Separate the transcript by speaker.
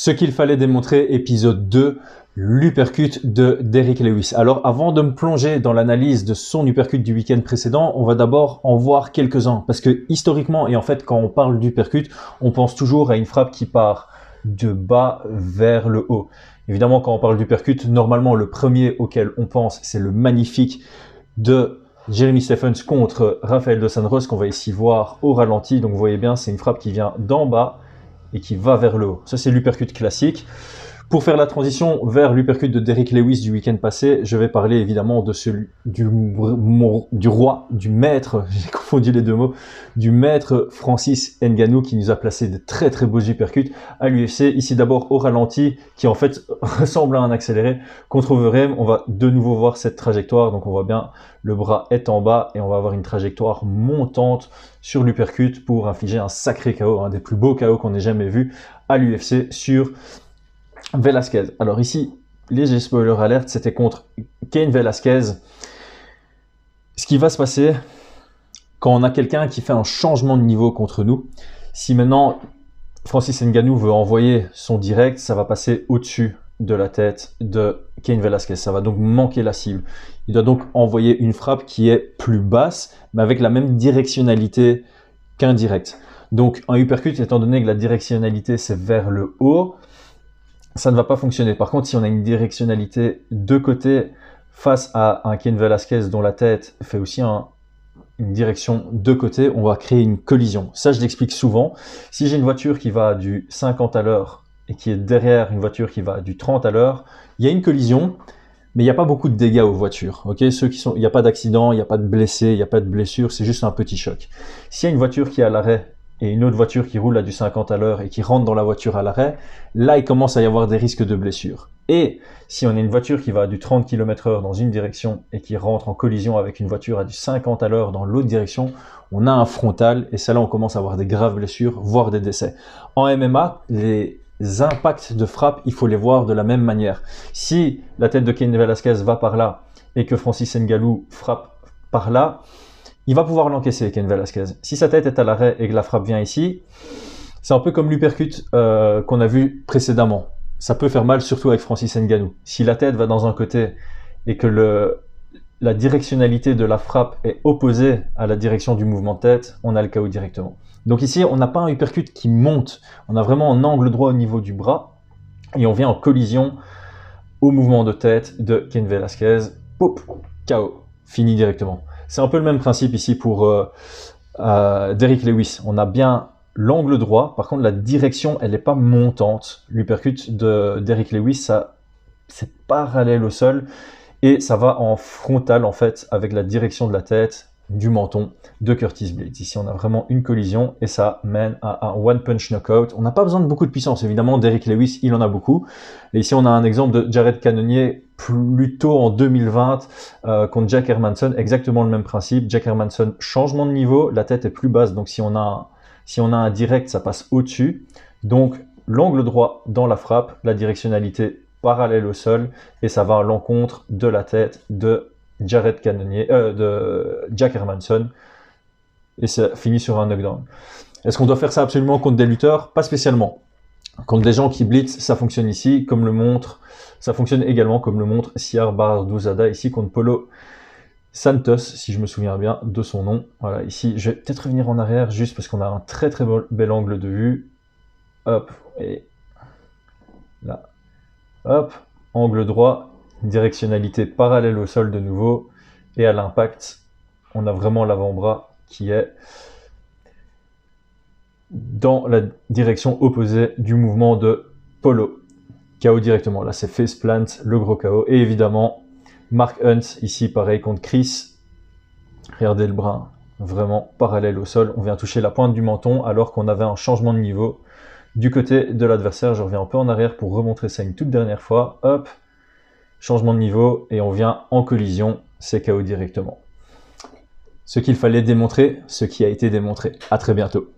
Speaker 1: Ce qu'il fallait démontrer, épisode 2, l'uppercut de Derrick Lewis. Alors avant de me plonger dans l'analyse de son uppercut du week-end précédent, on va d'abord en voir quelques-uns. Parce que historiquement, et en fait quand on parle d'uppercut, on pense toujours à une frappe qui part de bas vers le haut. Évidemment, quand on parle d'uppercut, normalement le premier auquel on pense, c'est le magnifique de Jeremy Stephens contre Rafael dos Anjos, qu'on va ici voir au ralenti. Donc vous voyez bien, c'est une frappe qui vient d'en bas et qui va vers le haut. Ça, c'est l'uppercut classique. Pour faire la transition vers l'uppercut de Derrick Lewis du week-end passé, je vais parler évidemment de celui du roi, du maître, j'ai confondu les deux mots, du maître Francis Ngannou qui nous a placé de très très beaux uppercuts à l'UFC. Ici d'abord au ralenti, qui en fait ressemble à un accéléré. Contre Overeem, on va de nouveau voir cette trajectoire. Donc on voit bien, le bras est en bas et on va avoir une trajectoire montante sur l'uppercut pour infliger un sacré KO, un des plus beaux KO qu'on ait jamais vu à l'UFC sur Velasquez. Alors ici, léger spoiler alert, c'était contre Cain Velasquez. Ce qui va se passer quand on a quelqu'un qui fait un changement de niveau contre nous, si maintenant Francis Ngannou veut envoyer son direct, ça va passer au-dessus de la tête de Cain Velasquez. Ça va donc manquer la cible. Il doit donc envoyer une frappe qui est plus basse, mais avec la même directionnalité qu'un direct. Donc un uppercut, étant donné que la directionnalité c'est vers le haut, ça ne va pas fonctionner. Par contre, si on a une directionnalité de côté face à un Cain Velasquez dont la tête fait aussi une direction de côté, on va créer une collision. Ça, je l'explique souvent. Si j'ai une voiture qui va du 50 à l'heure et qui est derrière une voiture qui va du 30 à l'heure, il y a une collision, mais il n'y a pas beaucoup de dégâts aux voitures. Okay, il n'y a pas d'accident, il n'y a pas de blessés, il n'y a pas de blessures, c'est juste un petit choc. S'il y a une voiture qui est à l'arrêt et une autre voiture qui roule à du 50 à l'heure et qui rentre dans la voiture à l'arrêt, là, il commence à y avoir des risques de blessure. Et si on a une voiture qui va à du 30 km/h dans une direction et qui rentre en collision avec une voiture à du 50 à l'heure dans l'autre direction, on a un frontal et ça là, on commence à avoir des graves blessures, voire des décès. En MMA, les impacts de frappe, il faut les voir de la même manière. Si la tête de Cain Velasquez va par là et que Francis Ngannou frappe par là, il va pouvoir l'encaisser, Cain Velasquez. Si sa tête est à l'arrêt et que la frappe vient ici, c'est un peu comme l'uppercut qu'on a vu précédemment. Ça peut faire mal, surtout avec Francis Ngannou. Si la tête va dans un côté et que la directionnalité de la frappe est opposée à la direction du mouvement de tête, on a le KO directement. Donc ici, on n'a pas un uppercut qui monte. On a vraiment un angle droit au niveau du bras et on vient en collision au mouvement de tête de Cain Velasquez. Poup, KO, fini directement. C'est un peu le même principe ici pour Derrick Lewis. On a bien l'angle droit, par contre la direction elle n'est pas montante. L'uppercut de Derrick Lewis, c'est parallèle au sol et ça va en frontal en fait avec la direction de la tête, du menton de Curtis Blaydes. Ici on a vraiment une collision et ça mène à un one punch knockout. On n'a pas besoin de beaucoup de puissance, évidemment Derrick Lewis il en a beaucoup. Et ici on a un exemple de Jared Cannonier plus tôt en 2020 contre Jack Hermansson, exactement le même principe. Jack Hermansson, changement de niveau, la tête est plus basse, donc si on a un direct, ça passe au-dessus. Donc l'angle droit dans la frappe, la directionnalité parallèle au sol, et ça va à l'encontre de la tête de Jared Cannonier, de Jack Hermansson, et ça finit sur un knockdown. Est-ce qu'on doit faire ça absolument contre des lutteurs? Pas spécialement. Contre des gens qui blitz, ça fonctionne ici, comme le montre, ça fonctionne également comme le montre Siar Barduzada ici contre Paulo Santos, si je me souviens bien de son nom. Voilà, ici, je vais peut-être revenir en arrière juste parce qu'on a un très très bel angle de vue. Hop, et là, hop, angle droit, directionnalité parallèle au sol de nouveau, et à l'impact, on a vraiment l'avant-bras qui est dans la direction opposée du mouvement de Paulo. KO directement, là c'est face plant, le gros KO, et évidemment Mark Hunt, ici pareil contre Chris, regardez le bras, vraiment parallèle au sol, on vient toucher la pointe du menton alors qu'on avait un changement de niveau du côté de l'adversaire. Je reviens un peu en arrière pour remontrer ça une toute dernière fois, hop, changement de niveau, et on vient en collision, c'est KO directement. Ce qu'il fallait démontrer, ce qui a été démontré. À très bientôt.